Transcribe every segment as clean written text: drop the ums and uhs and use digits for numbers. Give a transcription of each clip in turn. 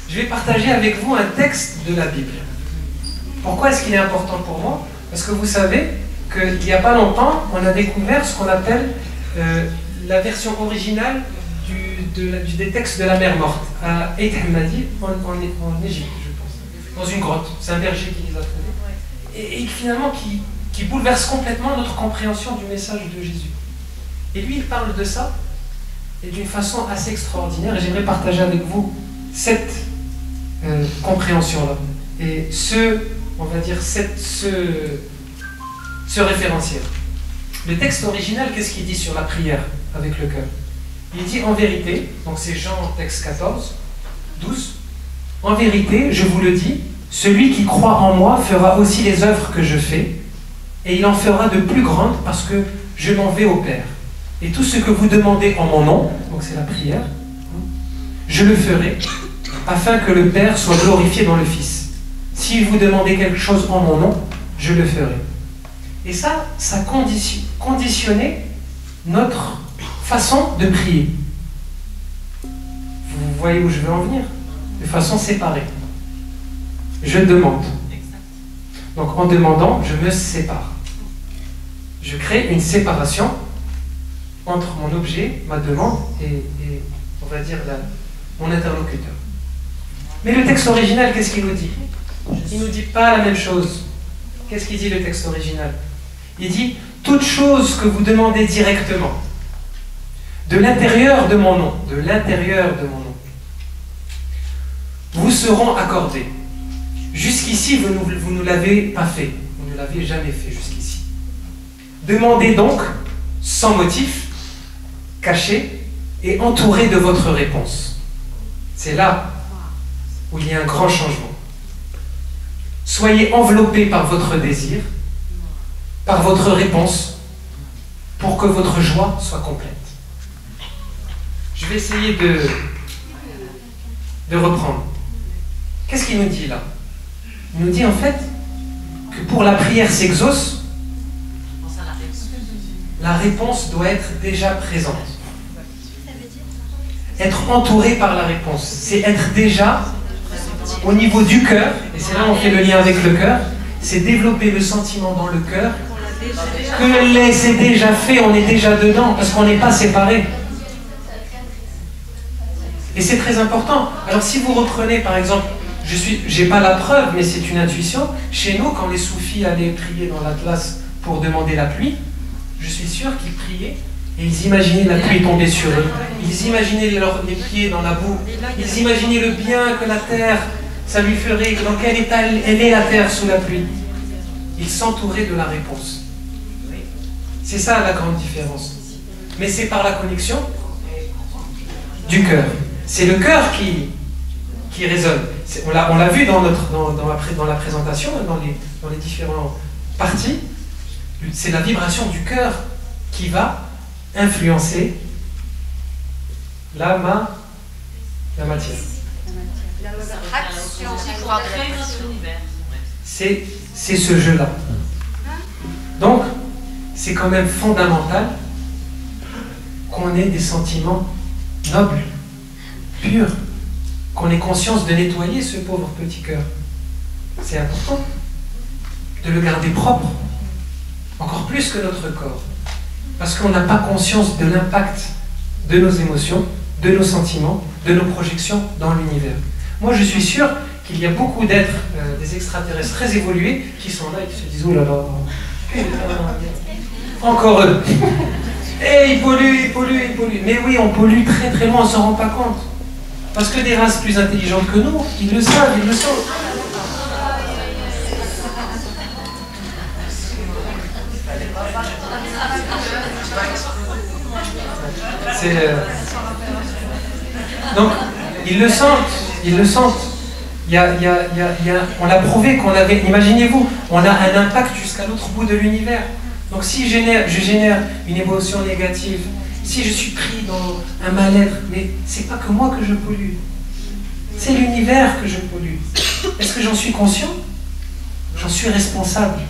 je vais partager avec vous un texte de la Bible. Pourquoi est-ce qu'il est important pour moi? Parce que vous savez qu'il n'y a pas longtemps, on a découvert ce qu'on appelle la version originale des textes de la mer morte, à Eid Hamadi, en Égypte, je pense, dans une grotte. C'est un berger qui les a trouvés. Et finalement, qui bouleverse complètement notre compréhension du message de Jésus. Et lui, il parle de ça, et d'une façon assez extraordinaire, et j'aimerais partager avec vous cette compréhension-là, et on va dire, ce référentiel. Le texte original, qu'est-ce qu'il dit sur la prière avec le cœur? Il dit en vérité, donc c'est Jean texte 14, 12, en vérité, je vous le dis, celui qui croit en moi fera aussi les œuvres que je fais, et il en fera de plus grandes parce que je m'en vais au Père. Et tout ce que vous demandez en mon nom, donc c'est la prière, je le ferai, afin que le Père soit glorifié dans le Fils. Si vous demandez quelque chose en mon nom, je le ferai. Et ça conditionnait notre façon de prier. Vous voyez où je veux en venir? De façon séparée. Je demande. Donc en demandant, je me sépare. Je crée une séparation entre mon objet, ma demande et on va dire mon interlocuteur. Mais le texte original, qu'est-ce qu'il nous dit? Il ne nous dit pas la même chose. Qu'est-ce qu'il dit le texte original? Il dit « Toute chose que vous demandez directement, de l'intérieur de mon nom, vous seront accordées. Jusqu'ici, vous ne l'avez pas fait. Vous ne l'avez jamais fait jusqu'ici. Demandez donc, sans motif, caché et entouré de votre réponse. » C'est là où il y a un grand changement. Soyez enveloppés par votre désir, par votre réponse, pour que votre joie soit complète. Je vais essayer de reprendre. Qu'est-ce qu'il nous dit là? Il nous dit en fait que pour la prière s'exauce, la réponse doit être déjà présente. Être entouré par la réponse, c'est être déjà au niveau du cœur, et c'est là où on fait le lien avec le cœur, c'est développer le sentiment dans le cœur que c'est déjà fait, on est déjà dedans, parce qu'on n'est pas séparés. Et c'est très important. Alors si vous reprenez par exemple, j'ai pas la preuve, mais c'est une intuition, chez nous, quand les soufis allaient prier dans l'Atlas pour demander la pluie, je suis sûr qu'ils priaient et ils imaginaient la pluie tomber sur eux. Ils imaginaient les pieds dans la boue. Ils imaginaient le bien que la terre, ça lui ferait, dans quel état elle est la terre sous la pluie. Ils s'entouraient de la réponse. C'est ça la grande différence. Mais c'est par la connexion du cœur. C'est le cœur qui résonne. On l'a vu dans la présentation, dans les différentes parties. C'est la vibration du cœur qui va influencer la matière. C'est ce jeu-là. Donc, c'est quand même fondamental qu'on ait des sentiments nobles, purs, qu'on ait conscience de nettoyer ce pauvre petit cœur. C'est important de le garder propre, encore plus que notre corps, parce qu'on n'a pas conscience de l'impact de nos émotions, de nos sentiments, de nos projections dans l'univers. Moi, je suis sûr qu'il y a beaucoup d'êtres, des extraterrestres très évolués, qui sont là et qui se disent « Oh là là, encore eux !» Et ils polluent. Mais oui, on pollue très très loin, on ne s'en rend pas compte. Parce que des races plus intelligentes que nous, ils le savent, ils le savent. Donc, ils le sentent. On a prouvé qu'on avait, imaginez-vous, on a un impact jusqu'à l'autre bout de l'univers. Donc si je génère une émotion négative, si je suis pris dans un mal-être, mais c'est pas que moi que je pollue, c'est l'univers que je pollue. Est-ce que j'en suis conscient? J'en suis responsable.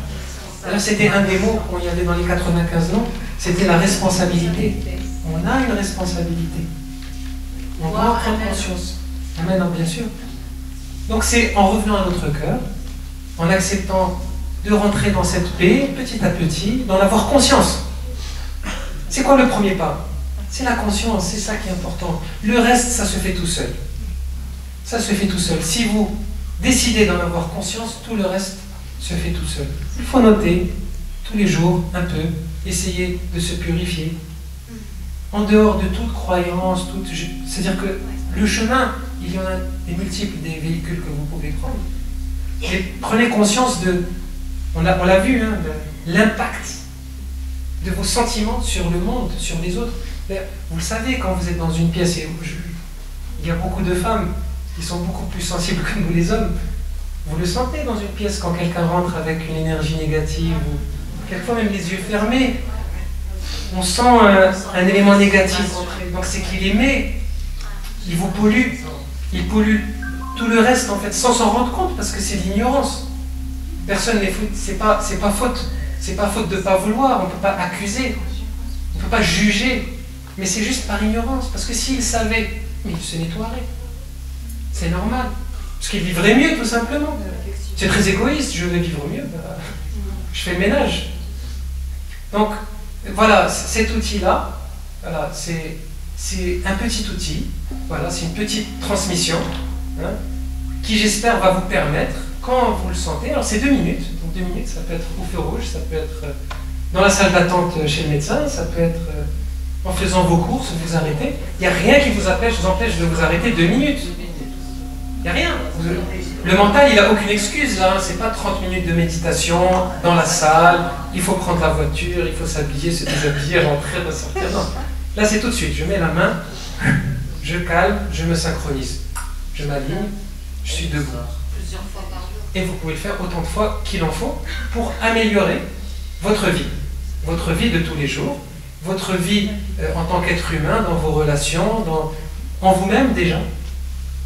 Alors c'était un des mots qu'on y avait dans les 95 noms, c'était la responsabilité. On a une responsabilité. On doit en prendre conscience. Amen, bien sûr. Donc c'est en revenant à notre cœur, en acceptant de rentrer dans cette paix, petit à petit, d'en avoir conscience. C'est quoi le premier pas? C'est la conscience, c'est ça qui est important. Le reste, ça se fait tout seul. Ça se fait tout seul. Si vous décidez d'en avoir conscience, tout le reste se fait tout seul. Il faut noter, tous les jours, un peu, essayer de se purifier. En dehors de toute croyance, c'est-à-dire que le chemin, il y en a des multiples des véhicules que vous pouvez prendre. Et prenez conscience de, on l'a vu, hein, l'impact de vos sentiments sur le monde, sur les autres. Vous le savez, quand vous êtes dans une pièce, et il y a beaucoup de femmes qui sont beaucoup plus sensibles que nous les hommes, vous le sentez dans une pièce quand quelqu'un rentre avec une énergie négative, ou quelquefois même les yeux fermés, on sent un élément négatif entrer. Donc c'est qu'il émet, il vous pollue, il pollue tout le reste en fait, sans s'en rendre compte, parce que c'est de l'ignorance. Personne n'est faute, c'est pas faute de ne pas vouloir, on ne peut pas accuser, on ne peut pas juger, mais c'est juste par ignorance, parce que s'il savait, mais il se nettoierait. C'est normal, parce qu'il vivrait mieux tout simplement. C'est très égoïste, je veux vivre mieux, bah, je fais le ménage. Donc voilà, cet outil-là, voilà, c'est un petit outil, voilà, c'est une petite transmission, hein, qui j'espère va vous permettre, quand vous le sentez, alors c'est 2 minutes, donc 2 minutes, ça peut être au feu rouge, ça peut être dans la salle d'attente chez le médecin, ça peut être en faisant vos courses, vous arrêtez. Il n'y a rien qui vous empêche de vous arrêter 2 minutes. Il n'y a rien. Le mental, il n'a aucune excuse, là. C'est pas 30 minutes de méditation dans la salle, il faut prendre la voiture, il faut s'habiller, se déshabiller, rentrer, ressortir. Non. Là, c'est tout de suite. Je mets la main, je calme, je me synchronise. Je m'aligne, je suis debout. Plusieurs fois par jour. Et vous pouvez le faire autant de fois qu'il en faut pour améliorer votre vie de tous les jours, votre vie en tant qu'être humain, dans vos relations, en vous-même déjà.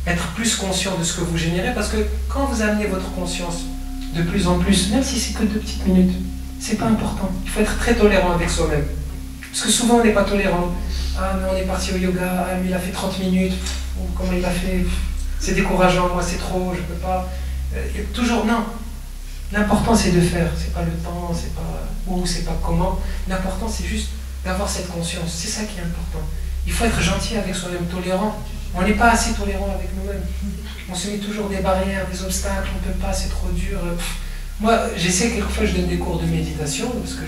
Être plus conscient de ce que vous générez, parce que quand vous amenez votre conscience de plus en plus, même si c'est que 2 petites minutes, c'est pas important. Il faut être très tolérant avec soi-même. Parce que souvent on n'est pas tolérant. Ah mais on est parti au yoga, ah mais il a fait 30 minutes, ou comment il a fait, c'est décourageant, moi c'est trop, je peux pas. Toujours non. L'important c'est de faire, c'est pas le temps, c'est pas où, c'est pas comment. L'important c'est juste d'avoir cette conscience, c'est ça qui est important. Il faut être gentil avec soi-même, tolérant. On n'est pas assez tolérant avec nous-mêmes. On se met toujours des barrières, des obstacles, on ne peut pas, c'est trop dur. Moi, j'essaie quelquefois, je donne des cours de méditation, parce que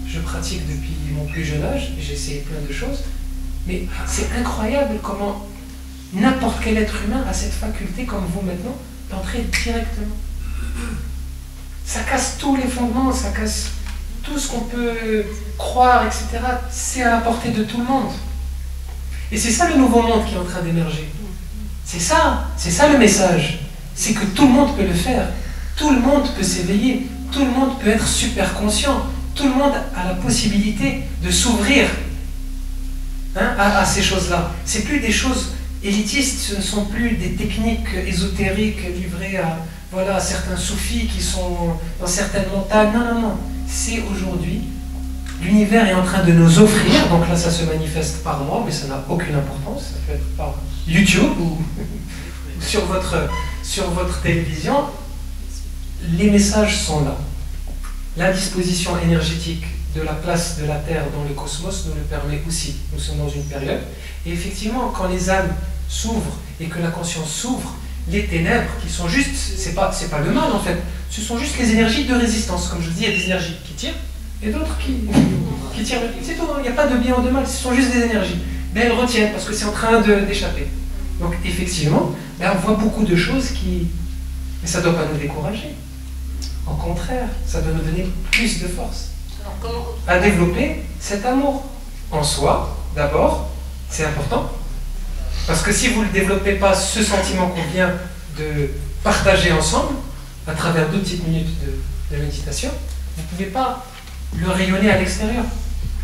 je pratique depuis mon plus jeune âge, et j'ai essayé plein de choses. Mais c'est incroyable comment n'importe quel être humain a cette faculté, comme vous maintenant, d'entrer directement. Ça casse tous les fondements, ça casse tout ce qu'on peut croire, etc. C'est à la portée de tout le monde. Et c'est ça le nouveau monde qui est en train d'émerger. C'est ça le message. C'est que tout le monde peut le faire. Tout le monde peut s'éveiller. Tout le monde peut être super conscient. Tout le monde a la possibilité de s'ouvrir, hein, à ces choses-là. C'est plus des choses élitistes, ce ne sont plus des techniques ésotériques livrées à certains soufis qui sont dans certaines montagnes. Non, non, non. C'est aujourd'hui. L'univers est en train de nous offrir, donc là ça se manifeste par moi, mais ça n'a aucune importance, ça peut être par YouTube ou sur votre télévision. Les messages sont là. La disposition énergétique de la place de la Terre dans le cosmos nous le permet aussi. Nous sommes dans une période. Et effectivement, quand les âmes s'ouvrent et que la conscience s'ouvre, les ténèbres qui sont juste, c'est pas le mal en fait, ce sont juste les énergies de résistance. Comme je vous dis, il y a des énergies qui tirent et d'autres qui tirent. C'est tout, il n'y a pas de bien ou de mal, ce sont juste des énergies. Mais elles retiennent parce que c'est en train d'échapper. Donc effectivement, on voit beaucoup de choses qui... Mais ça ne doit pas nous décourager. Au contraire, ça doit nous donner plus de force à développer cet amour en soi, d'abord, c'est important. Parce que si vous ne développez pas ce sentiment qu'on vient de partager ensemble, à travers 2 petites minutes de méditation, vous ne pouvez pas le rayonner à l'extérieur.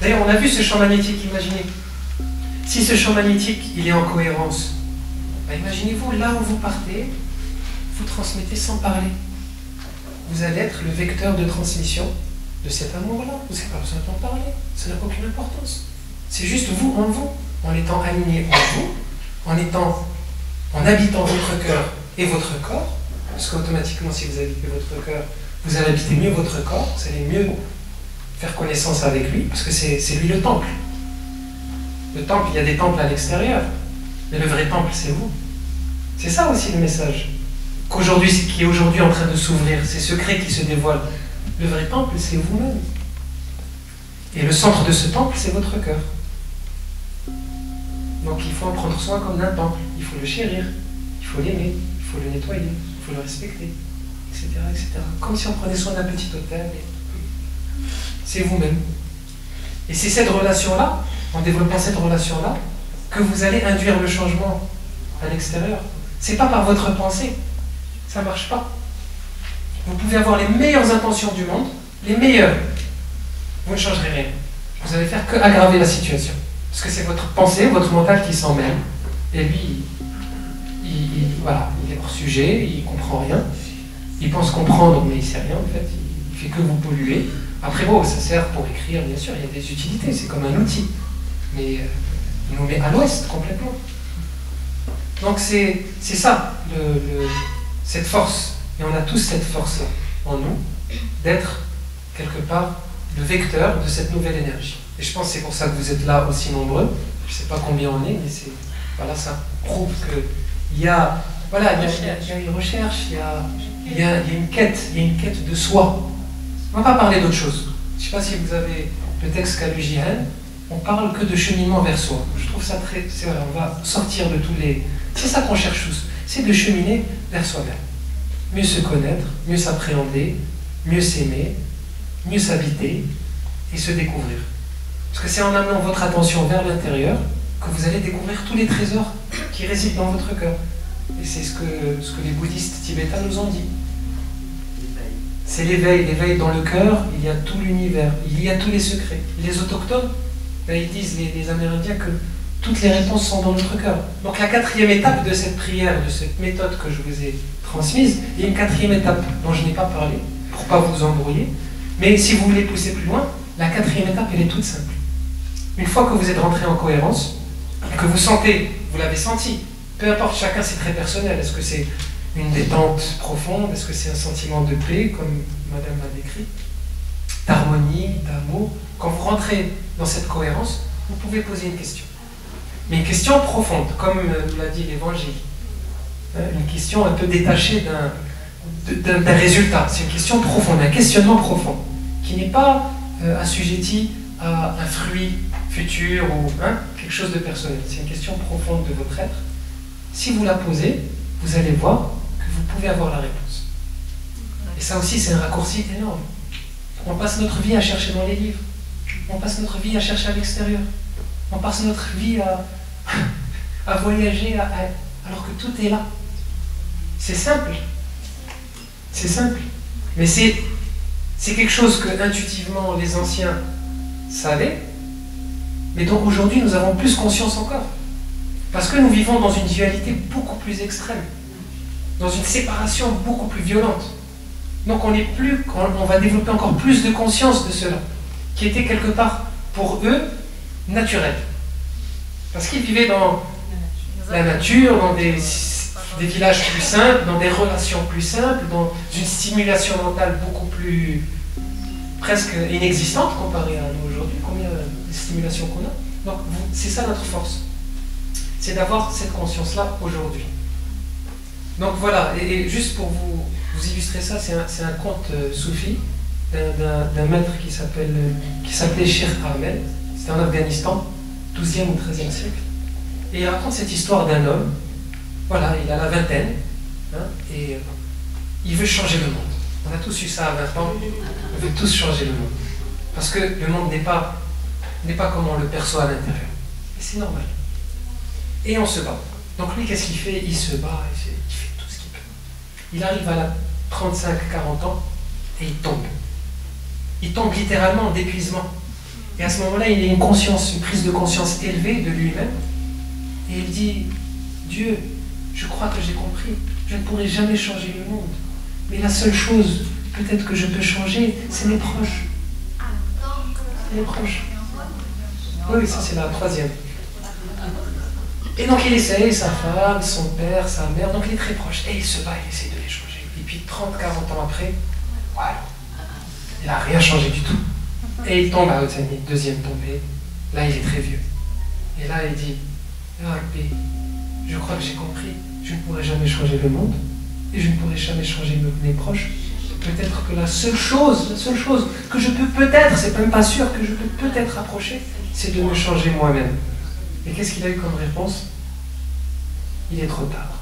D'ailleurs, on a vu ce champ magnétique, imaginez. Si ce champ magnétique, il est en cohérence, imaginez-vous, là où vous partez, vous transmettez sans parler. Vous allez être le vecteur de transmission de cet amour-là. Vous n'avez pas besoin d'en parler, ça n'a aucune importance. C'est juste vous, en étant aligné en vous, en habitant votre cœur et votre corps, parce qu'automatiquement, si vous habitez votre cœur, vous allez habiter mieux votre corps, vous allez mieux faire connaissance avec lui, parce que c'est lui le temple. Le temple, il y a des temples à l'extérieur, mais le vrai temple, c'est vous. C'est ça aussi le message. Qui est aujourd'hui en train de s'ouvrir, ces secrets qui se dévoilent. Le vrai temple, c'est vous-même. Et le centre de ce temple, c'est votre cœur. Donc il faut en prendre soin comme d'un temple. Il faut le chérir, il faut l'aimer, il faut le nettoyer, il faut le respecter, etc., etc. Comme si on prenait soin d'un petit hôtel. C'est vous-même. Et c'est cette relation-là, en développant cette relation-là, que vous allez induire le changement à l'extérieur. C'est pas par votre pensée. Ça ne marche pas. Vous pouvez avoir les meilleures intentions du monde, les meilleures. Vous ne changerez rien. Vous allez faire que aggraver la situation. Parce que c'est votre pensée, votre mental qui s'en mêle. Et lui, voilà, il est hors sujet, il ne comprend rien. Il pense comprendre, mais il ne sait rien en fait. Il fait que vous polluer. Après, bon, ça sert pour écrire, bien sûr, il y a des utilités, c'est comme un outil. Mais il nous met à l'ouest complètement. Donc c'est ça, cette force. Et on a tous cette force-là en nous, d'être quelque part le vecteur de cette nouvelle énergie. Et je pense que c'est pour ça que vous êtes là aussi nombreux. Je ne sais pas combien on est, mais voilà, ça prouve qu'il y a, voilà, il y a une recherche, il y a une quête de soi. On ne va pas parler d'autre chose. Je ne sais pas si vous avez le texte qu'a lu Jihan, on parle que de cheminement vers soi. Je trouve ça très... Voilà, on va sortir de tous les... C'est ça qu'on cherche tous, c'est de cheminer vers soi-même. Mieux se connaître, mieux s'appréhender, mieux s'aimer, mieux s'habiter et se découvrir. Parce que c'est en amenant votre attention vers l'intérieur que vous allez découvrir tous les trésors qui résident dans votre cœur. Et c'est ce que les bouddhistes tibétains nous ont dit. C'est l'éveil. L'éveil dans le cœur, il y a tout l'univers, il y a tous les secrets. Les autochtones, ben, ils disent, les Amérindiens, que toutes les réponses sont dans notre cœur. Donc la quatrième étape de cette prière, de cette méthode que je vous ai transmise, il y a une quatrième étape dont je n'ai pas parlé, pour ne pas vous embrouiller. Mais si vous voulez pousser plus loin, la quatrième étape, elle est toute simple. Une fois que vous êtes rentré en cohérence, et que vous sentez, vous l'avez senti, peu importe, chacun c'est très personnel, est-ce que c'est une détente profonde, est-ce que c'est un sentiment de paix, comme Madame l'a décrit, d'harmonie, d'amour, quand vous rentrez dans cette cohérence, vous pouvez poser une question. Mais une question profonde, comme nous l'a dit l'Évangile. Une question un peu détachée d'un résultat. C'est une question profonde, un questionnement profond, qui n'est pas assujetti à un fruit futur ou quelque chose de personnel. C'est une question profonde de votre être. Si vous la posez, vous allez voir que vous pouvez avoir la réponse. Et ça aussi, c'est un raccourci énorme. On passe notre vie à chercher dans les livres. On passe notre vie à chercher à l'extérieur. On passe notre vie à voyager, alors que tout est là. C'est simple. C'est simple. Mais c'est quelque chose que intuitivement les anciens savaient, mais dont aujourd'hui nous avons plus conscience encore. Parce que nous vivons dans une dualité beaucoup plus extrême, dans une séparation beaucoup plus violente. Donc on va développer encore plus de conscience de cela, qui était quelque part pour eux naturel. Parce qu'ils vivaient dans la nature, dans des villages plus simples, dans des relations plus simples, dans une stimulation mentale beaucoup plus presque inexistante comparée à nous aujourd'hui. Combien de stimulations qu'on a. Donc c'est ça notre force. C'est d'avoir cette conscience-là aujourd'hui. Donc voilà, et juste pour vous illustrer ça, c'est un conte soufi d'un maître qui s'appelait Shir Ahmed. C'était en Afghanistan, 12e ou 13e siècle. Et il raconte cette histoire d'un homme, voilà, il a la vingtaine, et il veut changer le monde. On a tous eu ça à 20 ans, on veut tous changer le monde. Parce que le monde n'est pas comme on le perçoit à l'intérieur. Et c'est normal. Et on se bat. Donc lui, qu'est-ce qu'il fait? Il se bat, il fait tout ce qu'il peut. Il arrive à la 35-40 ans, et il tombe. Il tombe littéralement d'épuisement. Et à ce moment-là, il a une prise de conscience élevée de lui-même. Et il dit, Dieu, je crois que j'ai compris. Je ne pourrai jamais changer le monde. Mais la seule chose, peut-être que je peux changer, c'est mes proches. C'est mes proches. Oui, ça c'est la troisième. Et donc il essaye, sa femme, son père, sa mère, donc il est très proche. Et il se bat, il essaie de les changer. Et puis 30, 40 ans après, voilà, il n'a rien changé du tout. Et il tombe à Otsani, deuxième tombée. Là, il est très vieux. Et là, il dit, ah, Rabbi, je crois que j'ai compris. Je ne pourrai jamais changer le monde. Et je ne pourrai jamais changer mes proches. Peut-être que la seule chose que je peux peut-être, c'est même pas sûr, que je peux peut-être approcher, c'est de me changer moi-même. Et qu'est-ce qu'il a eu comme réponse? Il est trop tard.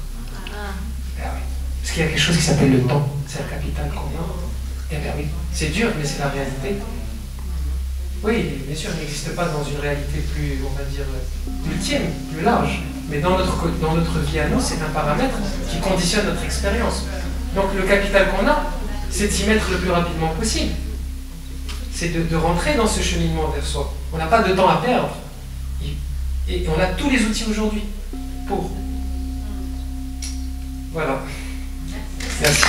Ben oui. Parce qu'il y a quelque chose qui s'appelle le temps. C'est la capitale qu'on a. Eh bien oui, c'est dur, mais c'est la réalité. Oui, bien sûr, il n'existe pas dans une réalité plus, on va dire, ultime, plus large. Mais dans notre vie à nous, c'est un paramètre qui conditionne notre expérience. Donc le capital qu'on a, c'est de s'y mettre le plus rapidement possible. C'est de rentrer dans ce cheminement vers soi. On n'a pas de temps à perdre. Et on a tous les outils aujourd'hui pour. Voilà. Merci.